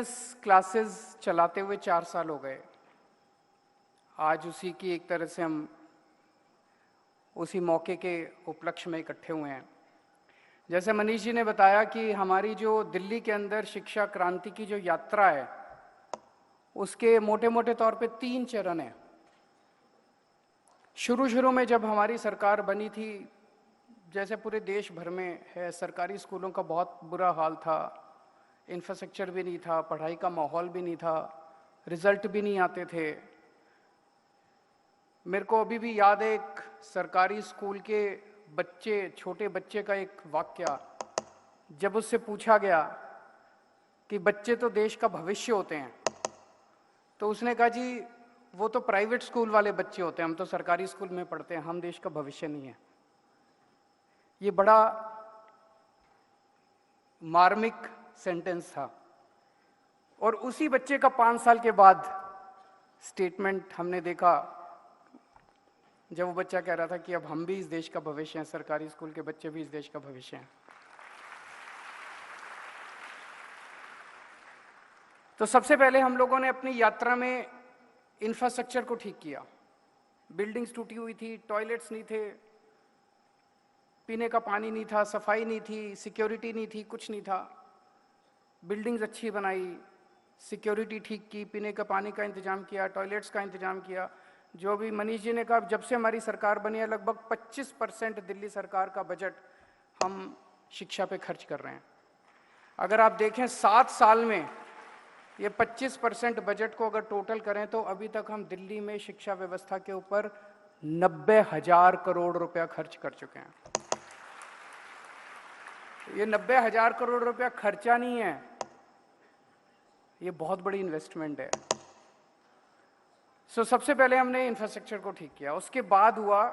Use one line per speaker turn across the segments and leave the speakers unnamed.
Happiness classes चलाते हुए 4 साल हो गए। आज उसी की एक तरह से हम उसी मौके के उपलक्ष्य में इकट्ठे हुए हैं। जैसे मनीष जी ने बताया कि हमारी जो दिल्ली के अंदर शिक्षा क्रांति की जो यात्रा है, उसके मोटे मोटे तौर पे 3 चरण हैं। शुरू में जब हमारी सरकार बनी थी, जैसे पूरे देश भर में है, सरकारी स्कूलों का बहुत बुरा हाल था, इंफ्रास्ट्रक्चर भी नहीं था, पढ़ाई का माहौल भी नहीं था, रिजल्ट भी नहीं आते थे। मेरे को अभी भी याद है एक सरकारी स्कूल के बच्चे, छोटे बच्चे का एक वाक्या, जब उससे पूछा गया कि बच्चे तो देश का भविष्य होते हैं, तो उसने कहा जी वो तो प्राइवेट स्कूल वाले बच्चे होते हैं, हम तो सरकारी स्कूल में पढ़ते हैं, हम देश का भविष्य नहीं है। ये बड़ा मार्मिक सेंटेंस था। और उसी बच्चे का 5 साल के बाद स्टेटमेंट हमने देखा, जब वो बच्चा कह रहा था कि अब हम भी इस देश का भविष्य हैं, सरकारी स्कूल के बच्चे भी इस देश का भविष्य हैं। तो सबसे पहले हम लोगों ने अपनी यात्रा में इंफ्रास्ट्रक्चर को ठीक किया। बिल्डिंग्स टूटी हुई थी, टॉयलेट्स नहीं थे, पीने का पानी नहीं था, सफाई नहीं थी, सिक्योरिटी नहीं थी, कुछ नहीं था। बिल्डिंग्स अच्छी बनाई, सिक्योरिटी ठीक की, पीने का पानी का इंतजाम किया, टॉयलेट्स का इंतजाम किया। जो भी मनीष जी ने कहा, जब से हमारी सरकार बनी है लगभग 25% दिल्ली सरकार का बजट हम शिक्षा पे खर्च कर रहे हैं। अगर आप देखें 7 साल में ये 25% बजट को अगर टोटल करें तो अभी तक हम दिल्ली में शिक्षा व्यवस्था के ऊपर 90,000 करोड़ रुपया खर्च कर चुके हैं। ये 90,000 करोड़ रुपया खर्चा नहीं है, ये बहुत बड़ी इन्वेस्टमेंट है। सबसे पहले हमने इंफ्रास्ट्रक्चर को ठीक किया। उसके बाद हुआ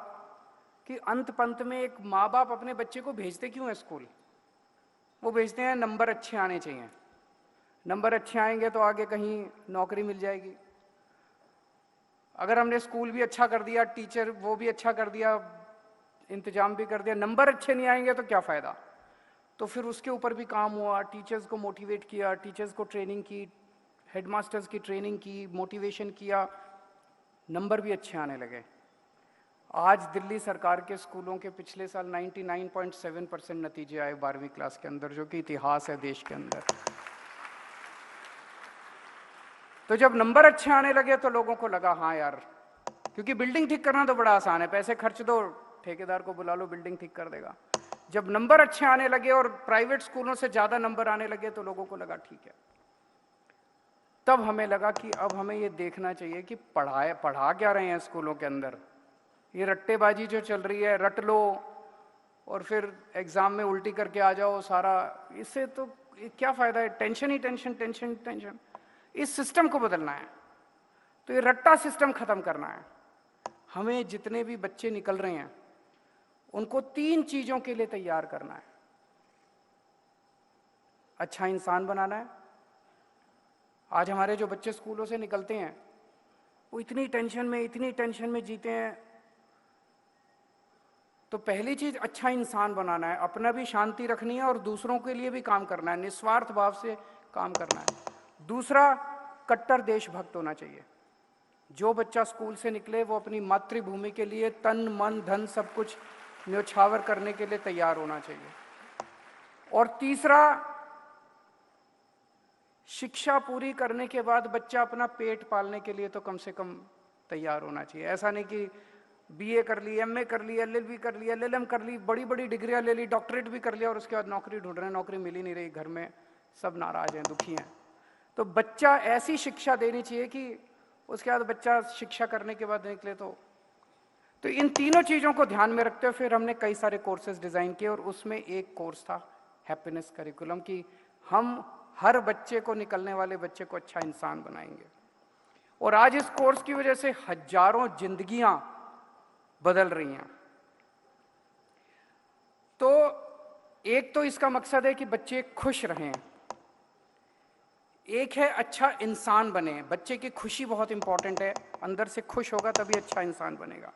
कि अंत पंत में एक माँ बाप अपने बच्चे को भेजते क्यों है स्कूल? वो भेजते हैं नंबर अच्छे आने चाहिए, नंबर अच्छे आएंगे तो आगे कहीं नौकरी मिल जाएगी। अगर हमने स्कूल भी अच्छा कर दिया, टीचर वो भी अच्छा कर दिया, इंतजाम भी कर दिया, नंबर अच्छे नहीं आएंगे तो क्या फ़ायदा? तो फिर उसके ऊपर भी काम हुआ, टीचर्स को मोटिवेट किया, टीचर्स को ट्रेनिंग की, हेडमास्टर्स की ट्रेनिंग की, मोटिवेशन किया, नंबर भी अच्छे आने लगे। आज दिल्ली सरकार के स्कूलों के पिछले साल 99.7% नतीजे आए 12वीं क्लास के अंदर, जो कि इतिहास है देश के अंदर। तो जब नंबर अच्छे आने लगे तो लोगों को लगा हाँ यार, क्योंकि बिल्डिंग ठीक करना तो बड़ा आसान है, पैसे खर्च दो, ठेकेदार को बुला लो, बिल्डिंग ठीक कर देगा। जब नंबर अच्छे आने लगे और प्राइवेट स्कूलों से ज़्यादा नंबर आने लगे तो लोगों को लगा ठीक है। तब हमें लगा कि अब हमें ये देखना चाहिए कि पढ़ा क्या रहे हैं स्कूलों के अंदर। ये रट्टेबाजी जो चल रही है, रट लो और फिर एग्ज़ाम में उल्टी करके आ जाओ सारा, इससे तो क्या फ़ायदा है? टेंशन ही टेंशन, टेंशन टेंशन। इस सिस्टम को बदलना है, तो ये रट्टा सिस्टम ख़त्म करना है। हमें जितने भी बच्चे निकल रहे हैं उनको 3 चीज़ों के लिए तैयार करना है। अच्छा इंसान बनाना है। आज हमारे जो बच्चे स्कूलों से निकलते हैं वो इतनी टेंशन में जीते हैं। तो पहली चीज़ अच्छा इंसान बनाना है, अपना भी शांति रखनी है और दूसरों के लिए भी काम करना है, निस्वार्थ भाव से काम करना है। दूसरा, कट्टर देशभक्त होना चाहिए। जो बच्चा स्कूल से निकले वो अपनी मातृभूमि के लिए तन मन धन सब कुछ न्योछावर करने के लिए तैयार होना चाहिए। और तीसरा, शिक्षा पूरी करने के बाद बच्चा अपना पेट पालने के लिए तो कम से कम तैयार होना चाहिए। ऐसा नहीं कि बीए कर ली, एमए कर ली, एलएलबी कर ली, एलएलएम कर ली, बड़ी बड़ी डिग्रियां ले ली, डॉक्टरेट भी कर लिया और उसके बाद नौकरी ढूंढ रहे हैं, नौकरी मिल ही नहीं रही, घर में सब नाराज हैं, दुखी हैं। तो बच्चा ऐसी शिक्षा देनी चाहिए कि उसके बाद बच्चा शिक्षा करने के बाद निकले तो इन तीनों चीज़ों को ध्यान में रखते हुए फिर हमने कई सारे कोर्सेज डिज़ाइन किए और उसमें एक कोर्स था हैप्पीनेस करिकुलम, कि हम हर बच्चे को, निकलने वाले बच्चे को अच्छा इंसान बनाएंगे। और आज इस कोर्स की वजह से हजारों जिंदगियां बदल रही हैं। तो एक तो इसका मकसद है कि बच्चे खुश रहें, एक है अच्छा इंसान बने। बच्चे की खुशी बहुत इंपॉर्टेंट है, अंदर से खुश होगा तभी अच्छा इंसान बनेगा।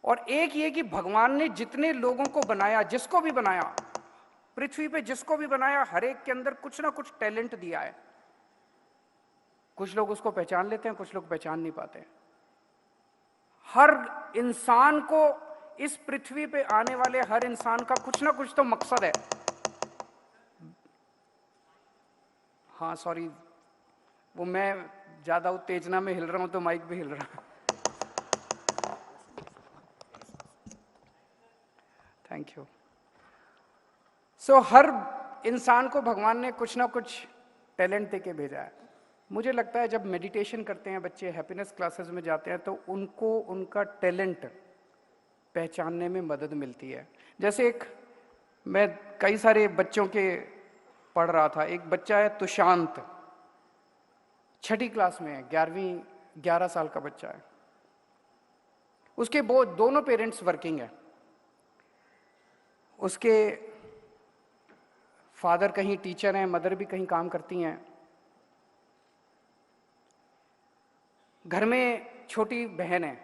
और एक ये कि भगवान ने जितने लोगों को बनाया, जिसको भी बनाया, पृथ्वी पे जिसको भी बनाया, हर एक के अंदर कुछ ना कुछ टैलेंट दिया है। कुछ लोग उसको पहचान लेते हैं, कुछ लोग पहचान नहीं पाते। हर इंसान को, इस पृथ्वी पे आने वाले हर इंसान का कुछ ना कुछ तो मकसद है। हाँ सॉरी, वो मैं ज्यादा उत्तेजना में हिल रहा हूं तो माइक भी हिल रहा है। Thank you. सो हर इंसान को भगवान ने कुछ ना कुछ टैलेंट देके भेजा है। मुझे लगता है जब मेडिटेशन करते हैं बच्चे, हैप्पीनेस क्लासेस में जाते हैं, तो उनको उनका टैलेंट पहचानने में मदद मिलती है। जैसे मैं कई सारे बच्चों के पढ़ रहा था। एक बच्चा है तुशांत, 6ठी क्लास में है, 11 साल का बच्चा है। उसके दोनों पेरेंट्स वर्किंग है। उसके फादर कहीं टीचर हैं, मदर भी कहीं काम करती हैं। घर में छोटी बहन है।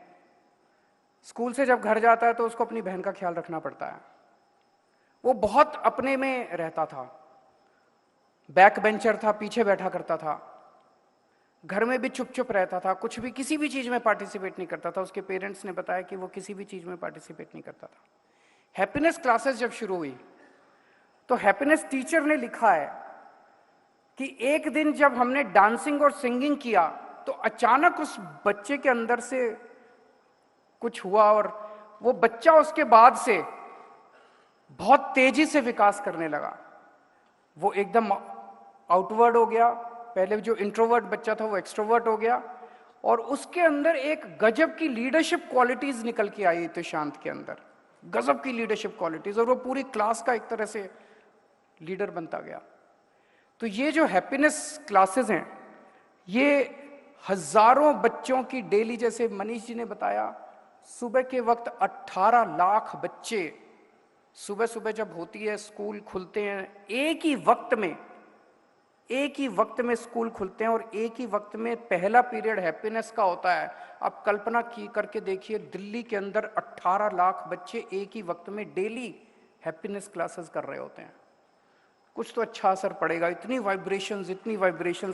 स्कूल से जब घर जाता है तो उसको अपनी बहन का ख्याल रखना पड़ता है। वो बहुत अपने में रहता था, बैक बेंचर था, पीछे बैठा करता था। घर में भी चुप चुप रहता था, कुछ भी, किसी भी चीज में पार्टिसिपेट नहीं करता था। उसके पेरेंट्स ने बताया कि वो किसी भी चीज में पार्टिसिपेट नहीं करता था। हैप्पीनेस क्लासेस जब शुरू हुई तो हैप्पीनेस टीचर ने लिखा है कि एक दिन जब हमने डांसिंग और सिंगिंग किया तो अचानक उस बच्चे के अंदर से कुछ हुआ और वो बच्चा उसके बाद से बहुत तेजी से विकास करने लगा। वो एकदम आउटवर्ड हो गया। पहले जो इंट्रोवर्ट बच्चा था वो एक्सट्रोवर्ट हो गया और उसके अंदर एक गजब की लीडरशिप क्वालिटीज निकल के आई तुशांत के अंदर, गजब की लीडरशिप क्वालिटीज, और वो पूरी क्लास का एक तरह से लीडर बनता गया। तो ये जो हैप्पीनेस क्लासेस हैं, ये हजारों बच्चों की डेली, जैसे मनीष जी ने बताया, सुबह के वक्त 18 लाख बच्चे सुबह सुबह जब होती है, स्कूल खुलते हैं, एक ही वक्त में स्कूल खुलते हैं और एक ही वक्त में पहला पीरियड हैप्पीनेस का होता है। आप कल्पना की करके देखिए, दिल्ली के अंदर 18 लाख बच्चे एक ही वक्त में डेली हैप्पीनेस क्लासेस कर रहे होते हैं। कुछ तो अच्छा असर पड़ेगा। इतनी वाइब्रेशंस,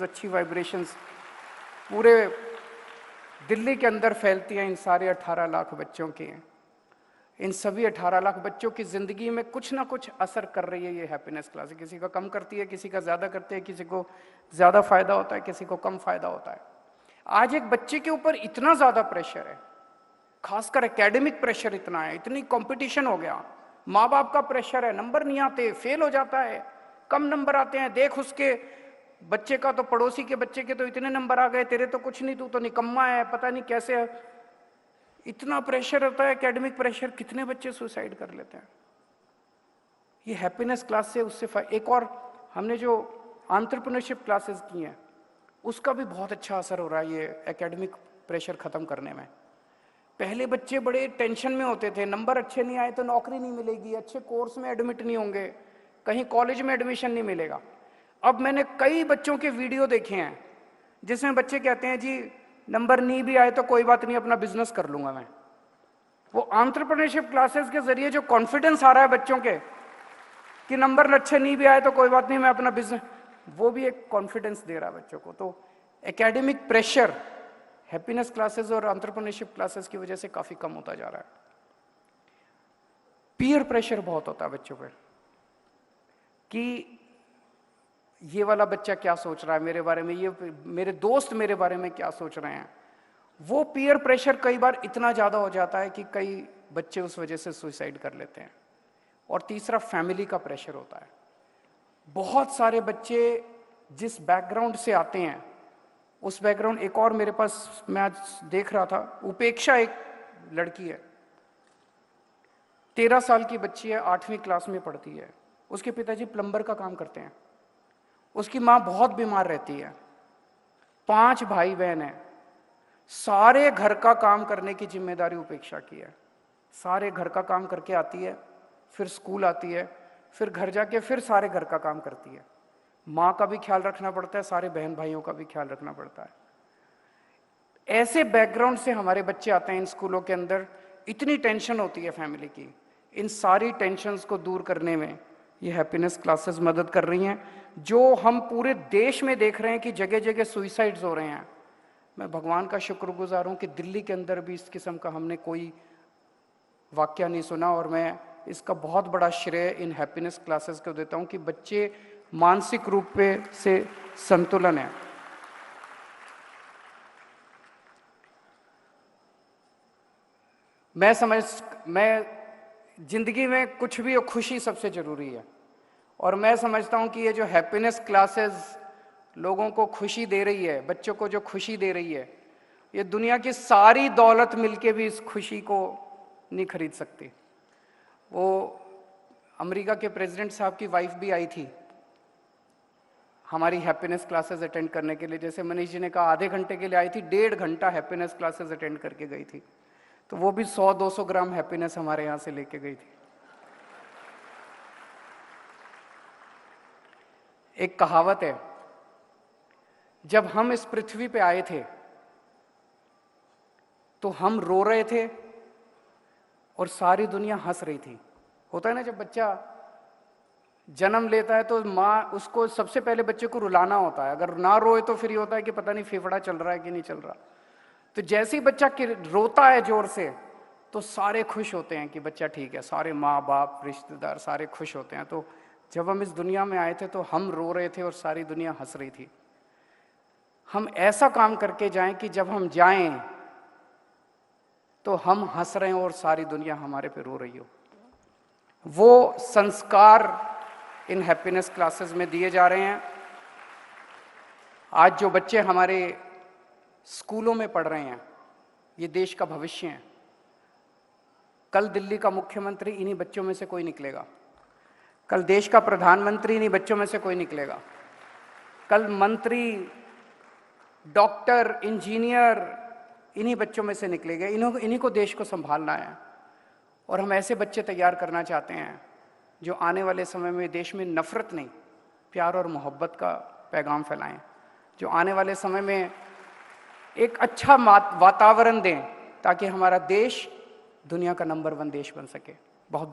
अच्छी वाइब्रेशंस पूरे दिल्ली के अंदर फैलती हैं इन सारे 18 लाख बच्चों के। इन सभी 18 लाख बच्चों की जिंदगी में कुछ ना कुछ असर कर रही है ये हैप्पीनेस क्लास। किसी का कम करती है, किसी का ज्यादा करती है, किसी को ज्यादा फायदा होता है, किसी को कम फायदा होता है। आज एक बच्चे के ऊपर इतना ज्यादा प्रेशर है, खासकर एकेडमिक प्रेशर इतना है, इतनी कंपटीशन हो गया। माँ बाप का प्रेशर है, नंबर नहीं आते, फेल हो जाता है, कम नंबर आते हैं, देख उसके बच्चे का तो, पड़ोसी के बच्चे के तो इतने नंबर आ गए, तेरे तो कुछ नहीं, तू तो निकम्मा है, पता नहीं कैसे है। इतना प्रेशर होता है, एकेडमिक प्रेशर। कितने बच्चे सुसाइड कर लेते हैं। ये हैप्पीनेस क्लास से उससे एक और हमने जो एंटरप्रेन्योरशिप क्लासेस की हैं उसका भी बहुत अच्छा असर हो रहा है ये एकेडमिक प्रेशर खत्म करने में। पहले बच्चे बड़े टेंशन में होते थे, नंबर अच्छे नहीं आए तो नौकरी नहीं मिलेगी, अच्छे कोर्स में एडमिट नहीं होंगे, कहीं कॉलेज में एडमिशन नहीं मिलेगा। अब मैंने कई बच्चों के वीडियो देखे हैं जिसमें बच्चे कहते हैं जी नंबर नहीं भी आए तो कोई बात नहीं, अपना बिजनेस कर लूंगा मैं। वो एंटरप्रेन्योरशिप क्लासेस के जरिए जो कॉन्फिडेंस आ रहा है बच्चों के कि नंबर अच्छे नहीं भी आए तो कोई बात नहीं, मैं अपना बिजनेस, वो भी एक कॉन्फिडेंस दे रहा है बच्चों को। तो एकेडमिक प्रेशर हैप्पीनेस क्लासेस और एंटरप्रेन्योरशिप क्लासेस की वजह से काफी कम होता जा रहा है। पीयर प्रेशर बहुत होता है बच्चों पर कि ये वाला बच्चा क्या सोच रहा है मेरे बारे में, ये मेरे दोस्त मेरे बारे में क्या सोच रहे हैं। वो पीयर प्रेशर कई बार इतना ज्यादा हो जाता है कि कई बच्चे उस वजह से सुसाइड कर लेते हैं। और तीसरा फैमिली का प्रेशर होता है। बहुत सारे बच्चे जिस बैकग्राउंड से आते हैं उस बैकग्राउंड, एक और मेरे पास मैं आज देख रहा था, उपेक्षा एक लड़की है, 13 साल की बच्ची है, 8वीं क्लास में पढ़ती है। उसके पिताजी प्लम्बर का काम करते हैं। उसकी माँ बहुत बीमार रहती है। 5 भाई बहन हैं। सारे घर का काम करने की जिम्मेदारी उपेक्षा की है। सारे घर का काम करके आती है, फिर स्कूल आती है, फिर घर जाके फिर सारे घर का काम करती है। माँ का भी ख्याल रखना पड़ता है, सारे बहन भाइयों का भी ख्याल रखना पड़ता है। ऐसे बैकग्राउंड से हमारे बच्चे आते हैं इन स्कूलों के अंदर। इतनी टेंशन होती है फैमिली की। इन सारी टेंशन्स को दूर करने में ये हैप्पीनेस क्लासेस मदद कर रही हैं। जो हम पूरे देश में देख रहे हैं कि जगह जगह सुइसाइड्स हो रहे हैं, मैं भगवान का शुक्रगुजार हूँ कि दिल्ली के अंदर भी इस किस्म का हमने कोई वाक्य नहीं सुना। और मैं इसका बहुत बड़ा श्रेय इन हैप्पीनेस क्लासेस को देता हूँ कि बच्चे मानसिक रूप से संतुलन है। मैं जिंदगी में कुछ भी हो, खुशी सबसे जरूरी है। और मैं समझता हूँ कि ये जो हैप्पीनेस क्लासेस लोगों को खुशी दे रही है, बच्चों को जो खुशी दे रही है, ये दुनिया की सारी दौलत मिलके भी इस खुशी को नहीं खरीद सकती। वो अमेरिका के प्रेसिडेंट साहब की वाइफ भी आई थी हमारी हैप्पीनेस क्लासेस अटेंड करने के लिए। जैसे मनीष जी ने कहा आधे घंटे के लिए आई थी, 1.5 घंटा हैप्पीनेस क्लासेस अटेंड करके गई थी। तो वो भी 100-200 ग्राम हैप्पीनेस हमारे यहाँ से लेके गई थी। एक कहावत है, जब हम इस पृथ्वी पे आए थे तो हम रो रहे थे और सारी दुनिया हंस रही थी। होता है ना, जब बच्चा जन्म लेता है तो माँ उसको सबसे पहले बच्चे को रुलाना होता है। अगर ना रोए तो फिर ये होता है कि पता नहीं फेफड़ा चल रहा है कि नहीं चल रहा। तो जैसे ही बच्चा रोता है जोर से तो सारे खुश होते हैं कि बच्चा ठीक है, सारे माँ बाप रिश्तेदार सारे खुश होते हैं। तो जब हम इस दुनिया में आए थे तो हम रो रहे थे और सारी दुनिया हंस रही थी। हम ऐसा काम करके जाएं कि जब हम जाएं तो हम हंस रहे हैं और सारी दुनिया हमारे पे रो रही हो। वो संस्कार इन हैप्पीनेस क्लासेस में दिए जा रहे हैं। आज जो बच्चे हमारे स्कूलों में पढ़ रहे हैं, ये देश का भविष्य है। कल दिल्ली का मुख्यमंत्री इन्हीं बच्चों में से कोई निकलेगा। कल देश का प्रधानमंत्री इन्हीं बच्चों में से कोई निकलेगा। कल मंत्री, डॉक्टर, इंजीनियर इन्हीं बच्चों में से निकलेंगे। इन्हीं को देश को संभालना है। और हम ऐसे बच्चे तैयार करना चाहते हैं जो आने वाले समय में देश में नफरत नहीं, प्यार और मोहब्बत का पैगाम फैलाएं। जो आने वाले समय में एक अच्छा वातावरण दें ताकि हमारा देश दुनिया का नंबर 1 देश बन सके। बहुत